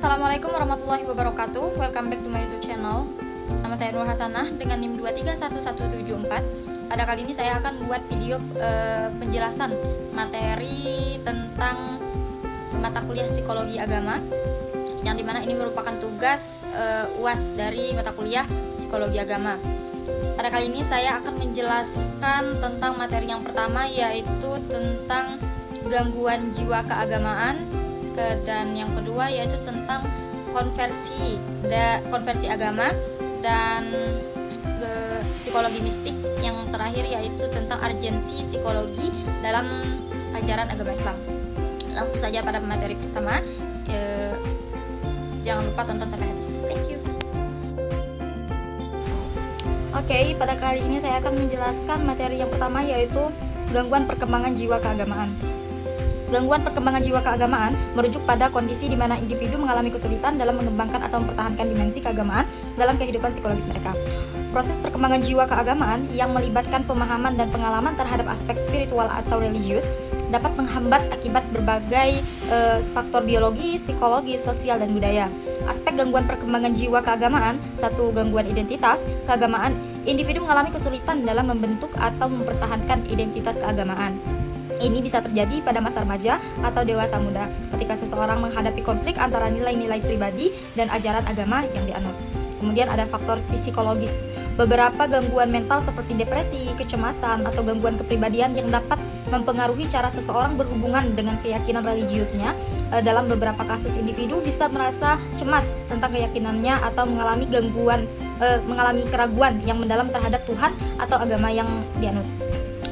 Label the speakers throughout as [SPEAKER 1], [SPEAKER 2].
[SPEAKER 1] Assalamualaikum warahmatullahi wabarakatuh. Welcome back to my YouTube channel. Nama saya Nur Hasanah dengan NIM 2311174. Pada kali ini saya akan membuat video penjelasan materi tentang mata kuliah psikologi agama, yang dimana ini merupakan tugas UAS dari mata kuliah psikologi agama. Pada kali ini saya akan menjelaskan tentang materi yang pertama, yaitu tentang gangguan jiwa keagamaan, dan yang kedua yaitu tentang konversi agama, dan psikologi mistik yang terakhir yaitu tentang urgensi psikologi dalam ajaran agama Islam. Langsung saja pada materi pertama, jangan lupa tonton sampai habis. Thank you. Oke, pada kali ini saya akan menjelaskan materi yang pertama, yaitu gangguan perkembangan jiwa keagamaan. Gangguan perkembangan jiwa keagamaan merujuk pada kondisi di mana individu mengalami kesulitan dalam mengembangkan atau mempertahankan dimensi keagamaan dalam kehidupan psikologis mereka. Proses perkembangan jiwa keagamaan yang melibatkan pemahaman dan pengalaman terhadap aspek spiritual atau religius dapat menghambat akibat berbagai faktor biologi, psikologi, sosial, dan budaya. Aspek gangguan perkembangan jiwa keagamaan: 1. Gangguan identitas keagamaan. Individu mengalami kesulitan dalam membentuk atau mempertahankan identitas keagamaan. Ini bisa terjadi pada masa remaja atau dewasa muda ketika seseorang menghadapi konflik antara nilai-nilai pribadi dan ajaran agama yang dianut. Kemudian ada faktor psikologis. Beberapa gangguan mental seperti depresi, kecemasan, atau gangguan kepribadian yang dapat mempengaruhi cara seseorang berhubungan dengan keyakinan religiusnya. Dalam beberapa kasus, individu bisa merasa cemas tentang keyakinannya atau mengalami keraguan yang mendalam terhadap Tuhan atau agama yang dianut.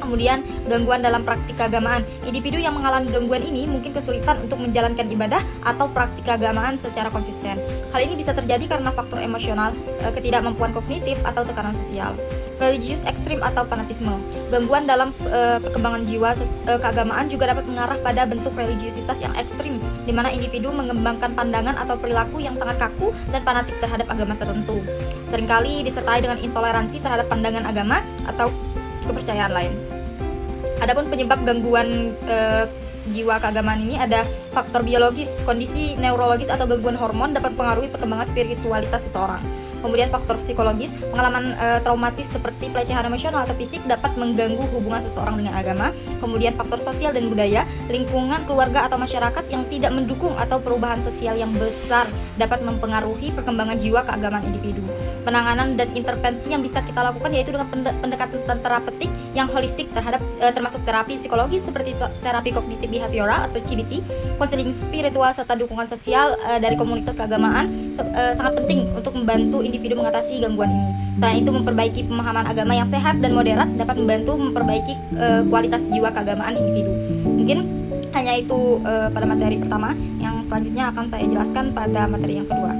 [SPEAKER 1] Kemudian gangguan dalam praktik keagamaan. Individu yang mengalami gangguan ini mungkin kesulitan untuk menjalankan ibadah atau praktik keagamaan secara konsisten. Hal ini bisa terjadi karena faktor emosional, ketidakmampuan kognitif, atau tekanan sosial. Religius ekstrim atau fanatisme. Gangguan dalam perkembangan jiwa keagamaan juga dapat mengarah pada bentuk religiusitas yang ekstrim, di mana individu mengembangkan pandangan atau perilaku yang sangat kaku dan fanatik terhadap agama tertentu. Seringkali disertai dengan intoleransi terhadap pandangan agama atau kepercayaan lain. Adapun penyebab gangguan jiwa keagamaan ini ada faktor biologis, kondisi neurologis atau gangguan hormon dapat mempengaruhi perkembangan spiritualitas seseorang. Kemudian faktor psikologis, pengalaman traumatis seperti pelecehan emosional atau fisik dapat mengganggu hubungan seseorang dengan agama. Kemudian faktor sosial dan budaya, lingkungan keluarga atau masyarakat yang tidak mendukung atau perubahan sosial yang besar dapat mempengaruhi perkembangan jiwa keagamaan individu. Penanganan dan intervensi yang bisa kita lakukan yaitu dengan pendekatan terapeutik yang holistik termasuk terapi psikologis seperti terapi kognitif behavioral atau CBT, konseling spiritual, serta dukungan sosial dari komunitas keagamaan sangat penting untuk membantu individu mengatasi gangguan ini. Selain itu, memperbaiki pemahaman agama yang sehat dan moderat dapat membantu memperbaiki kualitas jiwa keagamaan individu. Mungkin hanya itu pada materi pertama. Yang selanjutnya akan saya jelaskan pada materi yang kedua.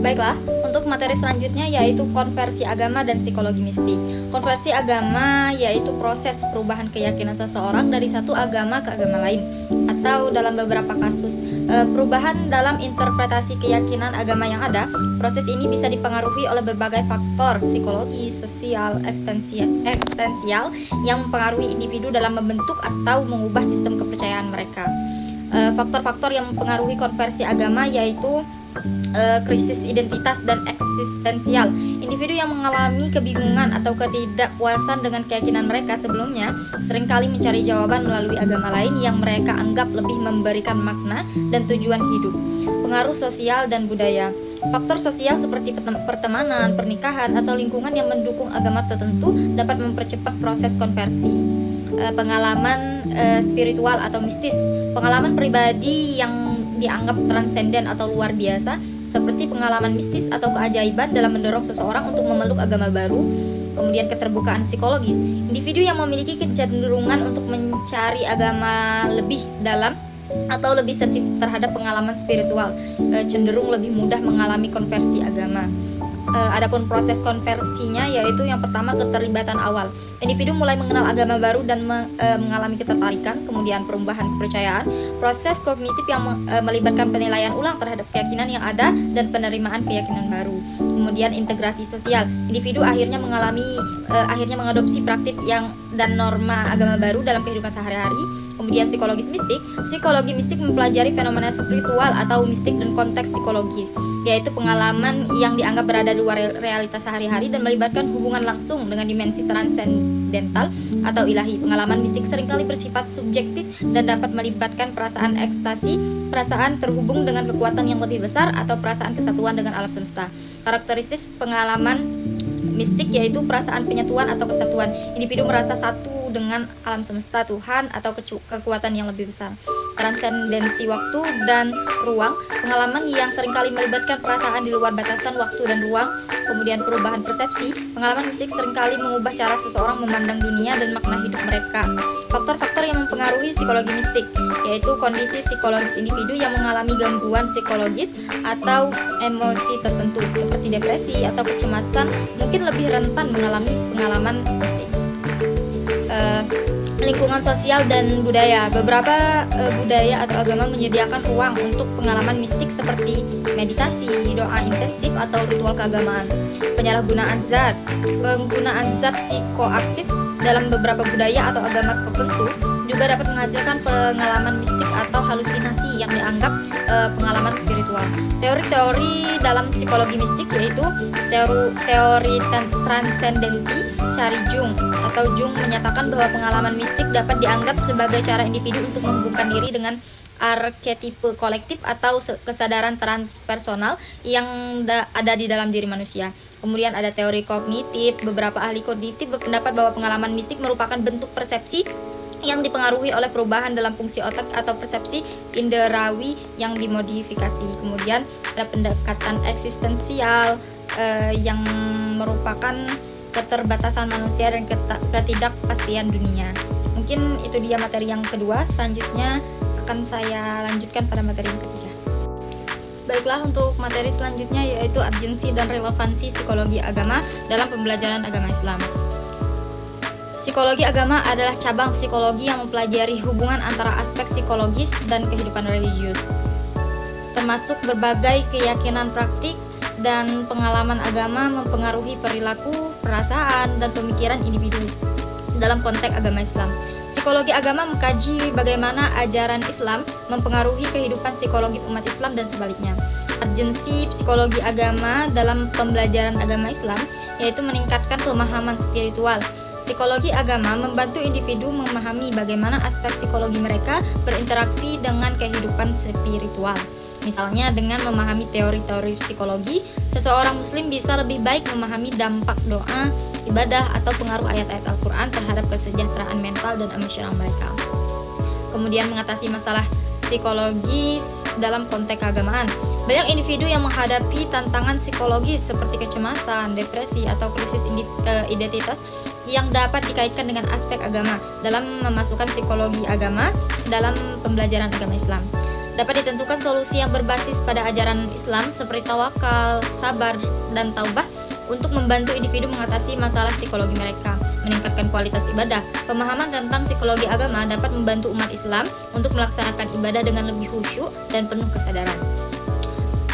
[SPEAKER 1] Baiklah, untuk materi selanjutnya yaitu konversi agama dan psikologi mistik. Konversi agama yaitu proses perubahan keyakinan seseorang dari satu agama ke agama lain, atau dalam beberapa kasus perubahan dalam interpretasi keyakinan agama yang ada. Proses ini bisa dipengaruhi oleh berbagai faktor psikologi, sosial, eksistensial yang mempengaruhi individu dalam membentuk atau mengubah sistem kepercayaan mereka. Faktor-faktor yang mempengaruhi konversi agama yaitu krisis identitas dan eksistensial. Individu yang mengalami kebingungan atau ketidakpuasan dengan keyakinan mereka sebelumnya seringkali mencari jawaban melalui agama lain yang mereka anggap lebih memberikan makna dan tujuan hidup. Pengaruh sosial dan budaya. Faktor sosial seperti pertemanan, pernikahan, atau lingkungan yang mendukung agama tertentu dapat mempercepat proses konversi. Pengalaman spiritual atau mistis. Pengalaman pribadi yang dianggap transenden atau luar biasa, seperti pengalaman mistis atau keajaiban dalam mendorong seseorang untuk memeluk agama baru. Kemudian keterbukaan psikologis. Individu yang memiliki kecenderungan untuk mencari agama lebih dalam atau lebih sensitif terhadap pengalaman spiritual cenderung lebih mudah mengalami konversi agama. Adapun proses konversinya yaitu yang pertama, keterlibatan awal. Individu mulai mengenal agama baru dan mengalami ketertarikan, kemudian perubahan kepercayaan, proses kognitif yang melibatkan penilaian ulang terhadap keyakinan yang ada dan penerimaan keyakinan baru. Kemudian integrasi sosial. Individu akhirnya mengadopsi praktik yang dan norma agama baru dalam kehidupan sehari-hari. Kemudian psikologis mistik. Psikologi mistik mempelajari fenomena spiritual atau mistik dan konteks psikologi, yaitu pengalaman yang dianggap berada di luar realitas sehari-hari dan melibatkan hubungan langsung dengan dimensi transendental atau ilahi. Pengalaman mistik seringkali bersifat subjektif dan dapat melibatkan perasaan ekstasi, perasaan terhubung dengan kekuatan yang lebih besar, atau perasaan kesatuan dengan alam semesta. Karakteristik pengalaman mistik yaitu perasaan penyatuan atau kesatuan. Individu merasa satu dengan alam semesta, Tuhan, atau kekuatan yang lebih besar. Transendensi waktu dan ruang, pengalaman yang seringkali melibatkan perasaan di luar batasan waktu dan ruang. Kemudian perubahan persepsi, pengalaman mistik seringkali mengubah cara seseorang memandang dunia dan makna hidup mereka. Faktor-faktor yang mempengaruhi psikologi mistik yaitu kondisi psikologis individu yang mengalami gangguan psikologis atau emosi tertentu seperti depresi atau kecemasan mungkin lebih rentan mengalami pengalaman mistik. Lingkungan sosial dan budaya. Beberapa budaya atau agama menyediakan ruang untuk pengalaman mistik seperti meditasi, doa intensif, atau ritual keagamaan. Penyalahgunaan zat. Penggunaan zat psikoaktif dalam beberapa budaya atau agama tertentu juga dapat menghasilkan pengalaman mistik atau halusinasi yang dianggap pengalaman spiritual. Teori-teori dalam psikologi mistik yaitu teori transendensi. Cari Jung atau Jung menyatakan bahwa pengalaman mistik dapat dianggap sebagai cara individu untuk menghubungkan diri dengan arketipe kolektif atau kesadaran transpersonal yang ada di dalam diri manusia. Kemudian ada teori kognitif. Beberapa ahli kognitif berpendapat bahwa pengalaman mistik merupakan bentuk persepsi yang dipengaruhi oleh perubahan dalam fungsi otak atau persepsi inderawi yang dimodifikasi. Kemudian ada pendekatan eksistensial yang merupakan keterbatasan manusia dan ketidakpastian dunia. Mungkin itu dia materi yang kedua. Selanjutnya akan saya lanjutkan pada materi yang ketiga. Baiklah, untuk materi selanjutnya yaitu urgensi dan relevansi psikologi agama dalam pembelajaran agama Islam. Psikologi agama adalah cabang psikologi yang mempelajari hubungan antara aspek psikologis dan kehidupan religius, termasuk berbagai keyakinan praktik dan pengalaman agama mempengaruhi perilaku, perasaan, dan pemikiran individu dalam konteks agama Islam. Psikologi agama mengkaji bagaimana ajaran Islam mempengaruhi kehidupan psikologis umat Islam dan sebaliknya. Urgensi psikologi agama dalam pembelajaran agama Islam yaitu meningkatkan pemahaman spiritual. Psikologi agama membantu individu memahami bagaimana aspek psikologi mereka berinteraksi dengan kehidupan spiritual. Misalnya dengan memahami teori-teori psikologi, seseorang muslim bisa lebih baik memahami dampak doa, ibadah, atau pengaruh ayat-ayat Al-Quran terhadap kesejahteraan mental dan emosional mereka. Kemudian mengatasi masalah psikologis dalam konteks keagamaan. Banyak individu yang menghadapi tantangan psikologis seperti kecemasan, depresi, atau krisis identitas yang dapat dikaitkan dengan aspek agama dalam memasukkan psikologi agama dalam pembelajaran agama Islam. Dapat ditentukan solusi yang berbasis pada ajaran Islam seperti tawakal, sabar, dan taubah untuk membantu individu mengatasi masalah psikologi mereka, meningkatkan kualitas ibadah. Pemahaman tentang psikologi agama dapat membantu umat Islam untuk melaksanakan ibadah dengan lebih khusyuk dan penuh kesadaran.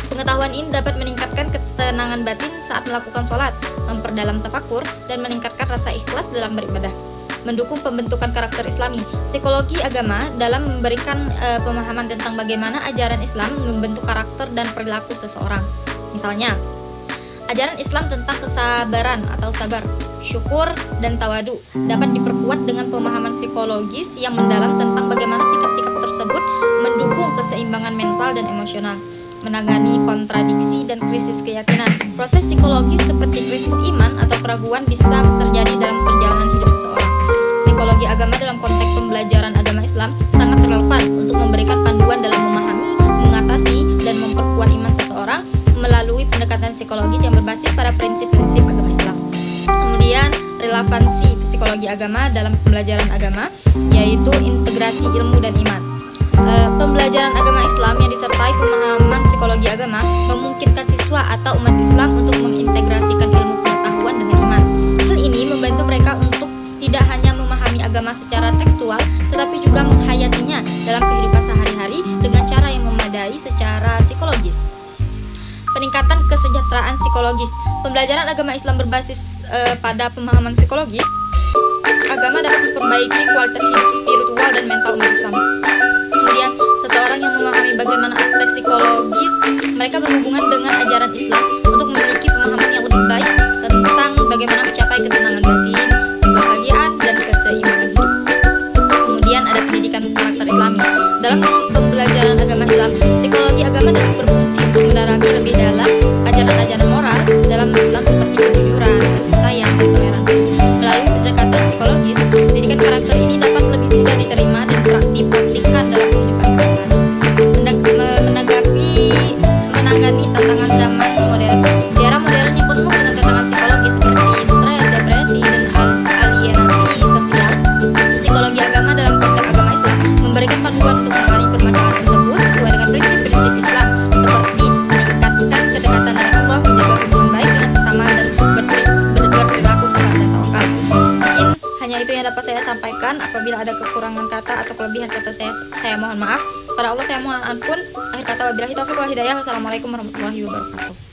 [SPEAKER 1] Pengetahuan ini dapat meningkatkan ketenangan batin saat melakukan sholat, memperdalam tafakur, dan meningkatkan rasa ikhlas dalam beribadah. Mendukung pembentukan karakter Islami. Psikologi agama dalam memberikan pemahaman tentang bagaimana ajaran Islam membentuk karakter dan perilaku seseorang. Misalnya, ajaran Islam tentang kesabaran atau sabar, syukur, dan tawadu dapat diperkuat dengan pemahaman psikologis yang mendalam tentang bagaimana sikap-sikap tersebut mendukung keseimbangan mental dan emosional. Menangani kontradiksi dan krisis keyakinan. Proses psikologis seperti krisis iman atau keraguan bisa terjadi dalam perjalanan hidup seseorang. Psikologi agama dalam konteks pembelajaran agama Islam sangat relevan untuk memberikan panduan dalam memahami, mengatasi, dan memperkuat iman seseorang melalui pendekatan psikologis yang berbasis pada prinsip-prinsip agama Islam. Kemudian, relevansi psikologi agama dalam pembelajaran agama yaitu integrasi ilmu dan iman. Pembelajaran agama Islam yang disertai pemahaman psikologi agama memungkinkan siswa atau umat Islam untuk mengintegrasikan ilmu pengetahuan dengan iman. Hal ini membantu mereka untuk tidak hanya memahami agama secara tekstual, tetapi juga menghayatinya dalam kehidupan sehari-hari dengan cara yang memadai secara psikologis. Peningkatan kesejahteraan psikologis. Pembelajaran agama Islam berbasis pada pemahaman psikologi agama dapat memperbaiki kualitas hidup spiritual dan mental umat Islam. Kemudian, seseorang yang memahami bagaimana aspek psikologis mereka berhubungan dengan ajaran Islam untuk memiliki pemahaman yang lebih baik tentang bagaimana mencapai ketenangan batin, kebahagiaan, dan keseimbangan hidup. Kemudian ada pendidikan karakter Islami. Dalam pembelajaran agama Islam, psikologi agama dapat berfungsi untuk mendalami lebih dalam ajaran-ajaran moral dalam Islam seperti kejujuran, kasih sayang, dan toleransi. Melalui pendekatan psikologis, pendidikan karakter ini dapat lebih mudah diterima dan dipraktikkan dalam kehidupan menangani tantangan zaman modern. Di era modern yang penuh dengan tantangan psikologis seperti stres, depresi, dan alienasi sosial, psikologi agama dalam konteks agama Islam memberikan panduan untuk menangani permasalahan tersebut sesuai dengan prinsip-prinsip Islam seperti meningkatkan kedekatan dengan Allah, menjaga hubungan baik dengan sesama, dan berperilaku sabar dan tawakal. Mungkin hanya itu yang dapat saya sampaikan. Apabila ada kekurangan kata atau kelebihan kata saya mohon maaf. Pada Allah saya mohon ampun. Akhir kata wabillahi taufiq wal hidayah. Wassalamualaikum warahmatullahi wabarakatuh.